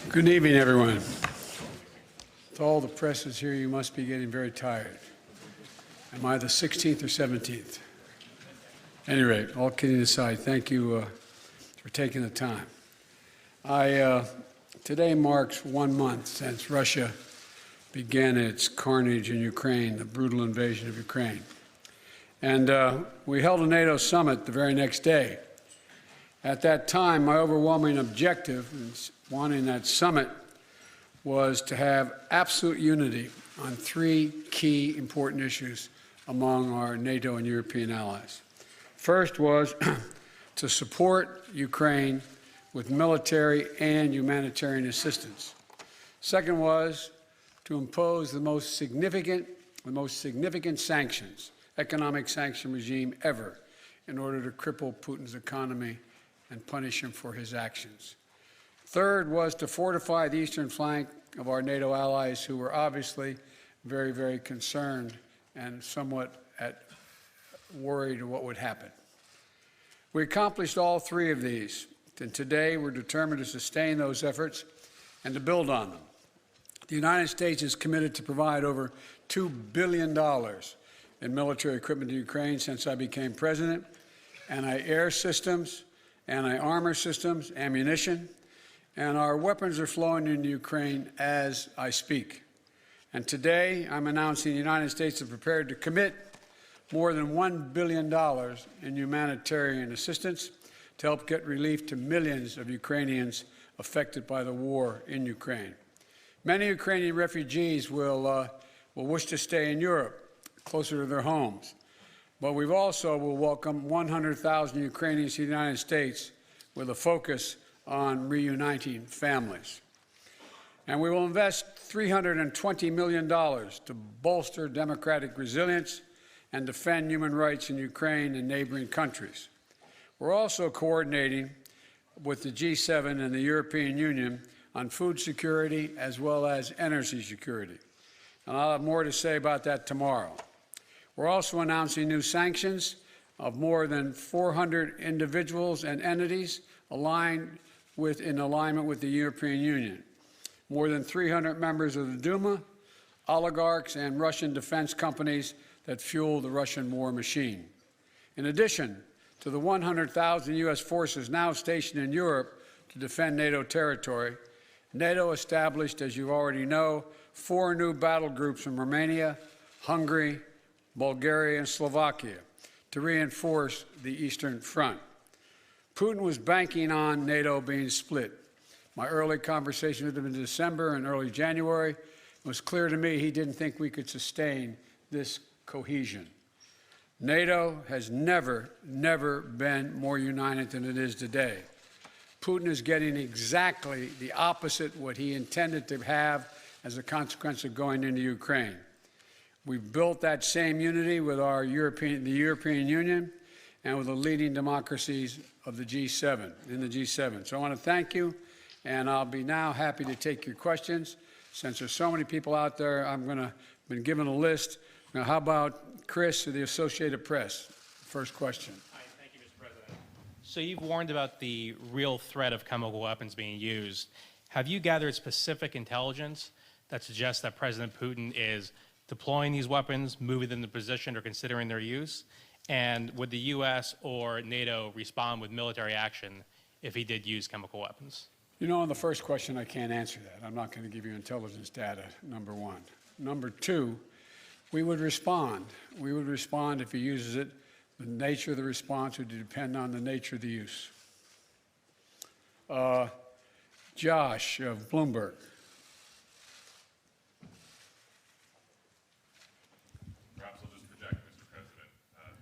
Good evening, everyone. To all the presses here, you must be getting very tired. Am I the 16th or 17th? At any rate, all kidding aside, thank you for taking the time. Today marks 1 month since Russia began its carnage in Ukraine, the brutal invasion of Ukraine. And we held a NATO summit the very next day. At that time, my overwhelming objective in wanting that summit was to have absolute unity on 3 key important issues among our NATO and European allies. First was to support Ukraine with military and humanitarian assistance. Second was to impose the most significant sanctions, economic sanction regime ever, in order to cripple Putin's economy and punish him for his actions. Third was to fortify the eastern flank of our NATO allies, who were obviously very, very concerned and somewhat worried what would happen. We accomplished all 3 of these, and today we're determined to sustain those efforts and to build on them. The United States is committed to provide over $2 billion in military equipment to Ukraine since I became president, anti-air systems, anti-armor systems, ammunition, and our weapons are flowing into Ukraine as I speak. And today, I'm announcing the United States is prepared to commit more than $1 billion in humanitarian assistance to help get relief to millions of Ukrainians affected by the war in Ukraine. Many Ukrainian refugees will wish to stay in Europe, closer to their homes. But we also will welcome 100,000 Ukrainians to the United States with a focus on reuniting families. And we will invest $320 million to bolster democratic resilience and defend human rights in Ukraine and neighboring countries. We're also coordinating with the G7 and the European Union on food security as well as energy security. And I'll have more to say about that tomorrow. We're also announcing new sanctions of more than 400 individuals and entities in alignment with the European Union. More than 300 members of the Duma, oligarchs, and Russian defense companies that fuel the Russian war machine. In addition to the 100,000 U.S. forces now stationed in Europe to defend NATO territory, NATO established, as you already know, 4 new battle groups from Romania, Hungary, Bulgaria, and Slovakia to reinforce the Eastern Front. Putin was banking on NATO being split. My early conversation with him in December and early January was clear to me he didn't think we could sustain this cohesion. NATO has never been more united than it is today. Putin is getting exactly the opposite what he intended to have as a consequence of going into Ukraine. We've built that same unity with the European Union and with the leading democracies of the G7, in the G7. So I want to thank you, and I'll be now happy to take your questions. Since there's so many people out there, been given a list. Now, how about Chris of the Associated Press? First question. Hi, thank you, Mr. President. So you've warned about the real threat of chemical weapons being used. Have you gathered specific intelligence that suggests that President Putin is deploying these weapons, moving them to position, or considering their use? And would the U.S. or NATO respond with military action if he did use chemical weapons? You know, on the first question, I can't answer that. I'm not going to give you intelligence data, number one. Number two, we would respond. We would respond if he uses it. The nature of the response would depend on the nature of the use. Josh of Bloomberg. Perhaps I'll just project, Mr. President.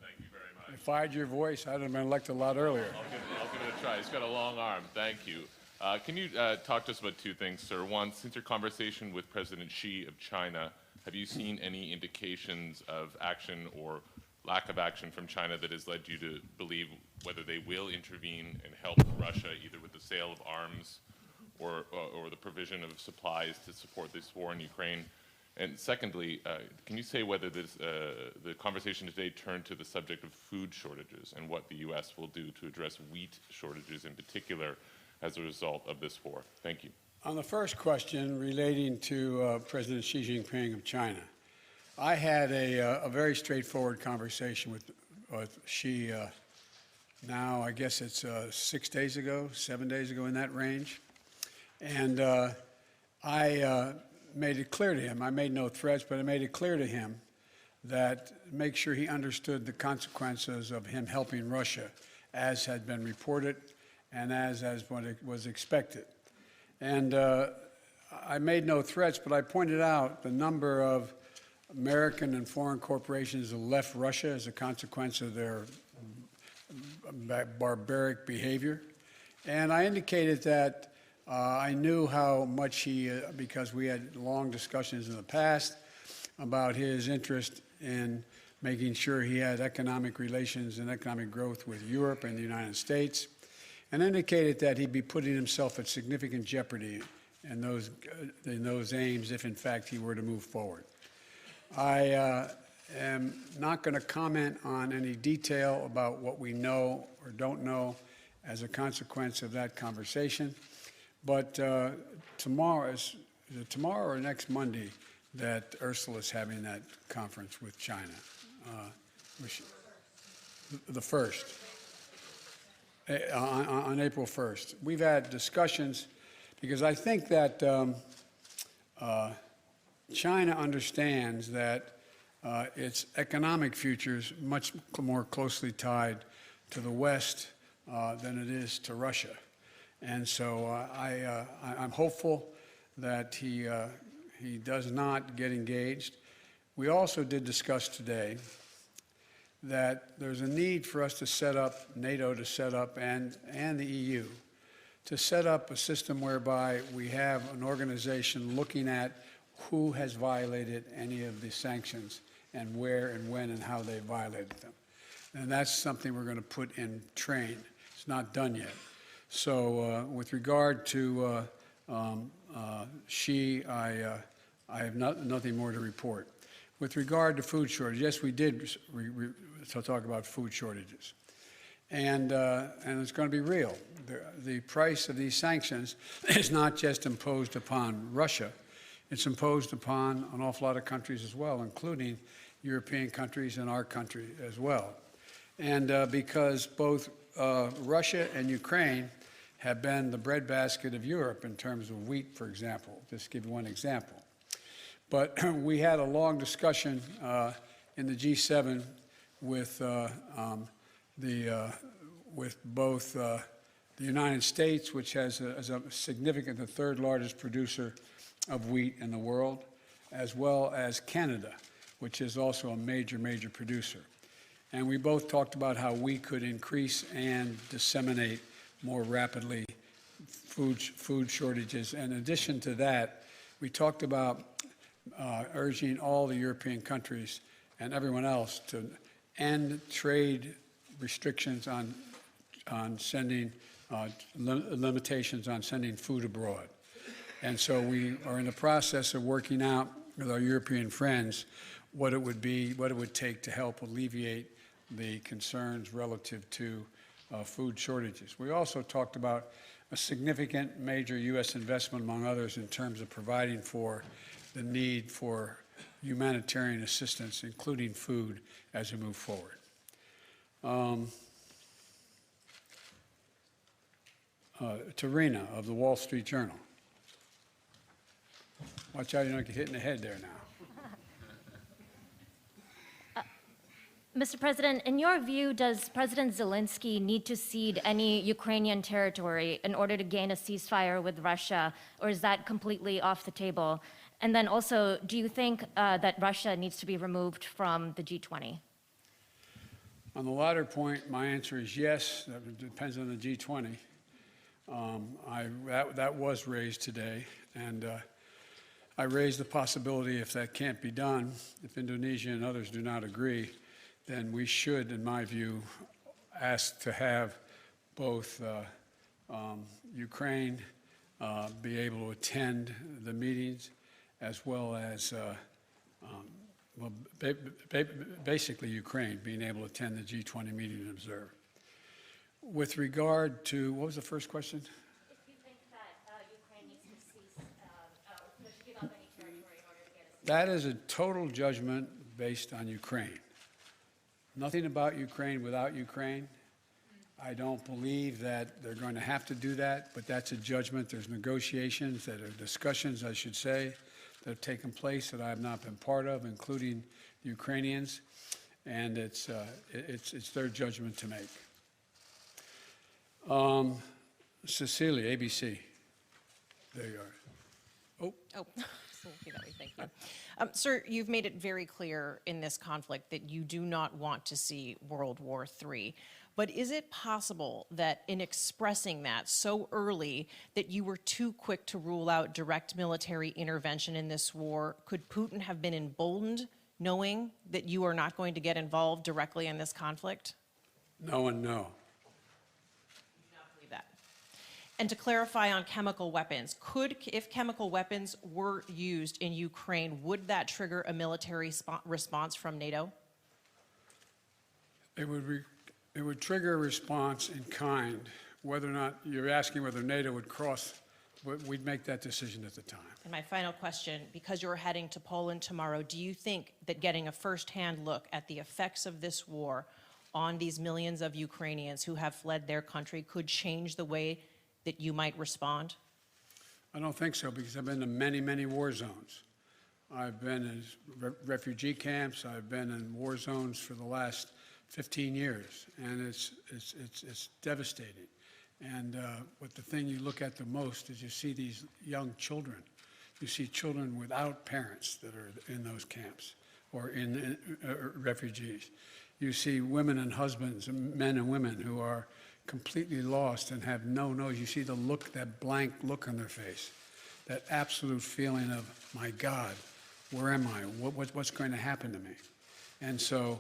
Thank you very much. If I had your voice, I'd have been elected a lot earlier. I'll give it a try. He's got a long arm. Thank you. Can you talk to us about 2 things, sir? One, since your conversation with President Xi of China, have you seen any indications of action or lack of action from China that has led you to believe whether they will intervene and help Russia, either with the sale of arms or the provision of supplies to support this war in Ukraine? And secondly, can you say whether the conversation today turned to the subject of food shortages and what the U.S. will do to address wheat shortages in particular as a result of this war? Thank you. On the first question relating to President Xi Jinping of China, I had a very straightforward conversation with Xi now, I guess it's 6 days ago, 7 days ago, in that range. And I made it clear to him, I made no threats, but I made it clear to him that make sure he understood the consequences of him helping Russia, as had been reported and as what was expected. And I made no threats, but I pointed out the number of American and foreign corporations that left Russia as a consequence of their barbaric behavior. And I indicated that I knew how much he, because we had long discussions in the past about his interest in making sure he had economic relations and economic growth with Europe and the United States, and indicated that he'd be putting himself at significant jeopardy in those aims if, in fact, he were to move forward. I am not going to comment on any detail about what we know or don't know as a consequence of that conversation, but tomorrow or next Monday that Ursula is having that conference with China, the 1st, on April 1st. We've had discussions because I think that China understands that its economic future is much more closely tied to the West than it is to Russia. And so I'm hopeful that he does not get engaged. We also did discuss today that there's a need for us to set up, NATO to set up, and the EU, to set up a system whereby we have an organization looking at who has violated any of the sanctions and where and when and how they violated them. And that's something we're going to put in train. It's not done yet. So with regard to Xi, I have nothing more to report. With regard to food shortage, yes, we did talk about food shortages. And it's going to be real. The price of these sanctions is not just imposed upon Russia. It's imposed upon an awful lot of countries as well, including European countries and our country as well. And because both Russia and Ukraine have been the breadbasket of Europe in terms of wheat, for example, just to give you one example. But we had a long discussion in the G7 with both the United States, which has a significant, the third largest producer of wheat in the world, as well as Canada, which is also a major, major producer. And we both talked about how we could increase and disseminate more rapidly food shortages. In addition to that, we talked about urging all the European countries and everyone else to end trade restrictions on sending, limitations on sending food abroad. And so we are in the process of working out with our European friends what it would take to help alleviate the concerns relative to food shortages. We also talked about a significant major U.S. investment, among others, in terms of providing for the need for humanitarian assistance, including food, as we move forward. Tarina of the Wall Street Journal. Watch out, you don't get hit in the head there now. Mr. President, in your view, does President Zelensky need to cede any Ukrainian territory in order to gain a ceasefire with Russia, or is that completely off the table? And then also, do you think that Russia needs to be removed from the G20? On the latter point, my answer is yes. That depends on the G20. That was raised today, and I raised the possibility, if that can't be done, if Indonesia and others do not agree, then we should, in my view, ask to have both Ukraine be able to attend the meetings, as well as, basically Ukraine being able to attend the G20 meeting and observe. With regard to, what was the first question? If you think that Ukraine needs to cede That is a total judgment based on Ukraine. Nothing about Ukraine without Ukraine. I don't believe that they're going to have to do that, but that's a judgment. There's negotiations, that are discussions, I should say, that have taken place that I have not been part of, including the Ukrainians, and it's their judgment to make. Cecilia, ABC. There you are. Oh, thank you. Sir, you've made it very clear in this conflict that you do not want to see World War III. But is it possible that in expressing that so early that you were too quick to rule out direct military intervention in this war? Could Putin have been emboldened knowing that you are not going to get involved directly in this conflict? No and no. I do not believe that. And to clarify on chemical weapons, if chemical weapons were used in Ukraine, would that trigger a military response from NATO? It would trigger a response in kind. Whether or not you're asking whether NATO would cross, we'd make that decision at the time. And my final question, because you're heading to Poland tomorrow, do you think that getting a firsthand look at the effects of this war on these millions of Ukrainians who have fled their country could change the way that you might respond? I don't think so, because I've been to many, many war zones. I've been in refugee camps. I've been in war zones for the last 15 years, and it's devastating. And but the thing you look at the most is you see these young children. You see children without parents that are in those camps or in refugees. You see women and husbands, men and women who are completely lost and have no nose. You see the look, that blank look on their face, that absolute feeling of, my God, where am I? What's going to happen to me? And so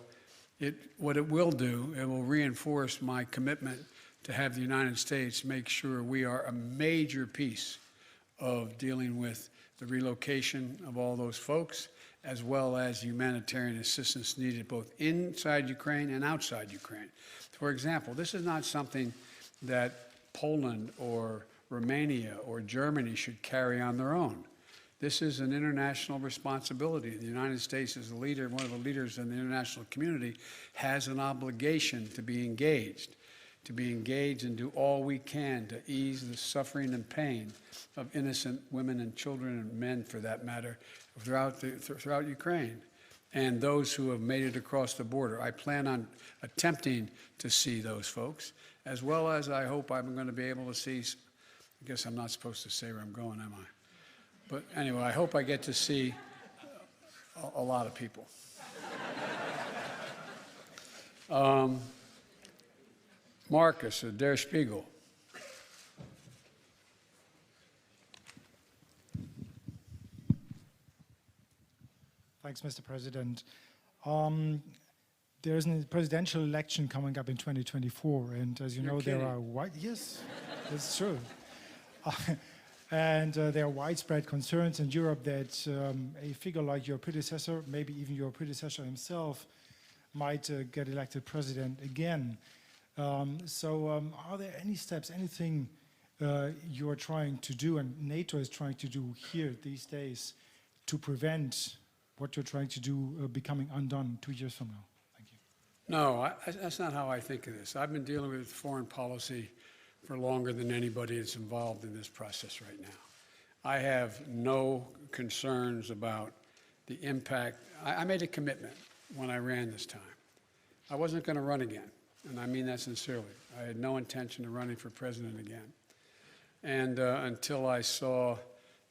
what it will do, it will reinforce my commitment to have the United States make sure we are a major piece of dealing with the relocation of all those folks, as well as humanitarian assistance needed both inside Ukraine and outside Ukraine. For example, this is not something that Poland or Romania or Germany should carry on their own. This is an international responsibility. The United States, as a leader, one of the leaders in the international community, has an obligation to be engaged and do all we can to ease the suffering and pain of innocent women and children and men, for that matter, throughout Ukraine, and those who have made it across the border. I plan on attempting to see those folks, as well as I hope I'm going to be able to see, I guess I'm not supposed to say where I'm going, am I? But anyway, I hope I get to see a lot of people. Marcus, Der Spiegel. Thanks, Mr. President. There's a presidential election coming up in 2024, and as you know, kidding. there are yes, it's true. And there are widespread concerns in Europe that a figure like your predecessor, maybe even your predecessor himself, might get elected president again. So are there any steps, anything you're trying to do and NATO is trying to do here these days to prevent what you're trying to do becoming undone 2 years from now? Thank you. No, that's not how I think of this. I've been dealing with foreign policy for longer than anybody that's involved in this process right now. I have no concerns about the impact. I made a commitment when I ran this time. I wasn't going to run again, and I mean that sincerely. I had no intention of running for president again. And until I saw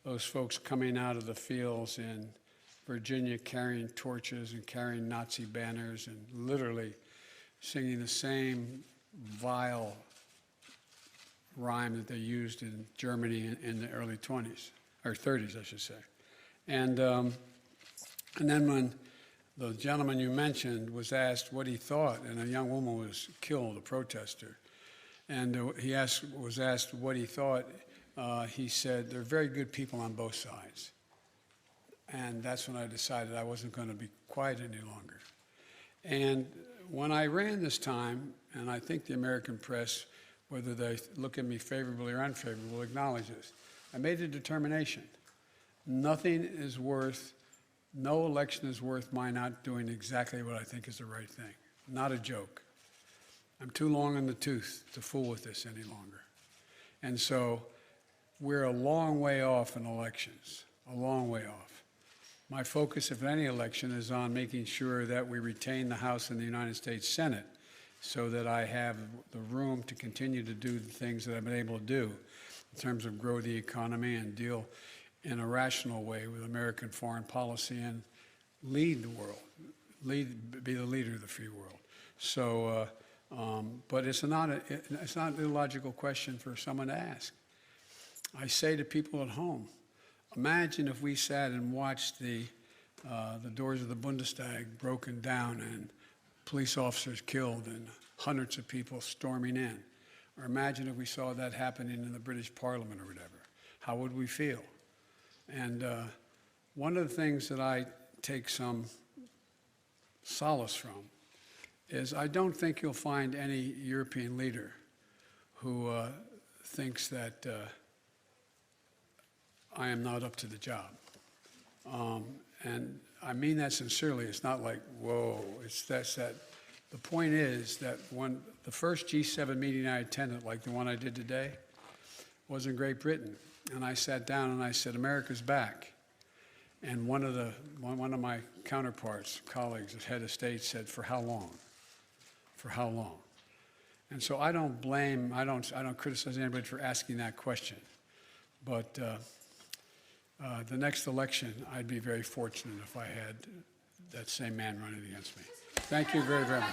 those folks coming out of the fields in Virginia carrying torches and carrying Nazi banners and literally singing the same vile rhyme that they used in Germany in the early 20s, or 30s, I should say. And then when the gentleman you mentioned was asked what he thought, and a young woman was killed, a protester, and he was asked what he thought, he said, "There are very good people on both sides." And that's when I decided I wasn't going to be quiet any longer. And when I ran this time, and I think the American press, whether they look at me favorably or unfavorably, acknowledge this, I made a determination. Nothing is worth No election is worth my not doing exactly what I think is the right thing. Not a joke. I'm too long in the tooth to fool with this any longer. And so we're a long way off in elections, a long way off. My focus, if any election, is on making sure that we retain the House and the United States Senate so that I have the room to continue to do the things that I've been able to do in terms of grow the economy and deal in a rational way with American foreign policy and lead the world, be the leader of the free world. So, but it's not an illogical question for someone to ask. I say to people at home, imagine if we sat and watched the doors of the Bundestag broken down and police officers killed and hundreds of people storming in. Or imagine if we saw that happening in the British Parliament or whatever. How would we feel? And one of the things that I take some solace from is I don't think you'll find any European leader who thinks that I am not up to the job. And I mean that sincerely. It's not like, whoa, that's that. The point is that when the first G7 meeting I attended, like the one I did today, was in Great Britain. And I sat down and I said, America's back. And one of my counterparts, colleagues, as head of state, said, for how long? For how long? And so I don't blame, I don't criticize anybody for asking that question. But the next election, I'd be very fortunate if I had that same man running against me. Thank you very, very much.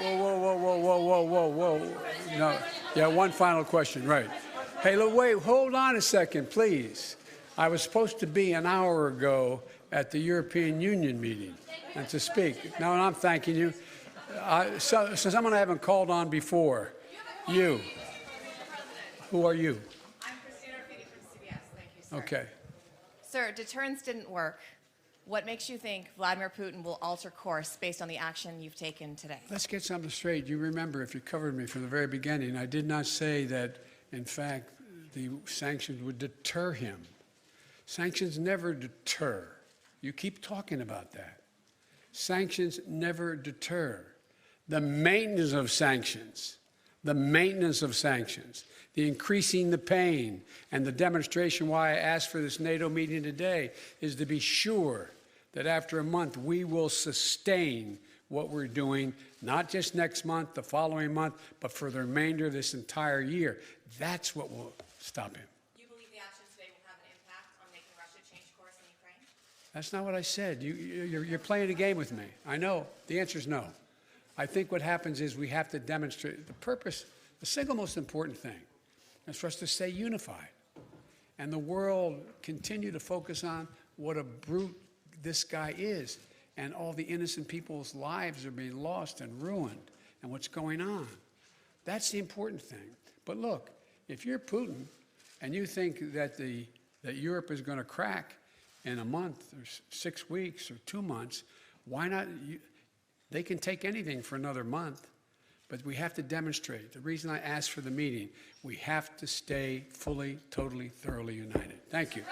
Whoa. No. Yeah, one final question, right. Hey, look, wait, hold on a second, please. I was supposed to be an hour ago at the European Union meeting and to speak. No, and I'm thanking you. So someone I haven't called on before. You. Who are you? I'm Christina Rafiti from CBS. Thank you, sir. Okay. Sir, deterrence didn't work. What makes you think Vladimir Putin will alter course based on the action you've taken today? Let's get something straight. You remember, if you covered me from the very beginning, I did not say that, in fact, the sanctions would deter him. Sanctions never deter. You keep talking about that. Sanctions never deter. The maintenance of sanctions, the increasing the pain, and the demonstration why I asked for this NATO meeting today is to be sure that after a month we will sustain what we're doing, not just next month, the following month, but for the remainder of this entire year. That's what will stop him. Do you believe the action today will have an impact on making Russia change course in Ukraine? That's not what I said. You're playing a game with me. I know. The answer is no. I think what happens is we have to demonstrate the purpose. The single most important thing is for us to stay unified. And the world continue to focus on what a brute this guy is. And all the innocent people's lives are being lost and ruined and what's going on. That's the important thing. But look, if you're Putin and you think that that Europe is going to crack in a month or 6 weeks or 2 months, why not? They can take anything for another month, but we have to demonstrate. The reason I asked for the meeting, we have to stay fully, totally, thoroughly united. Thank you.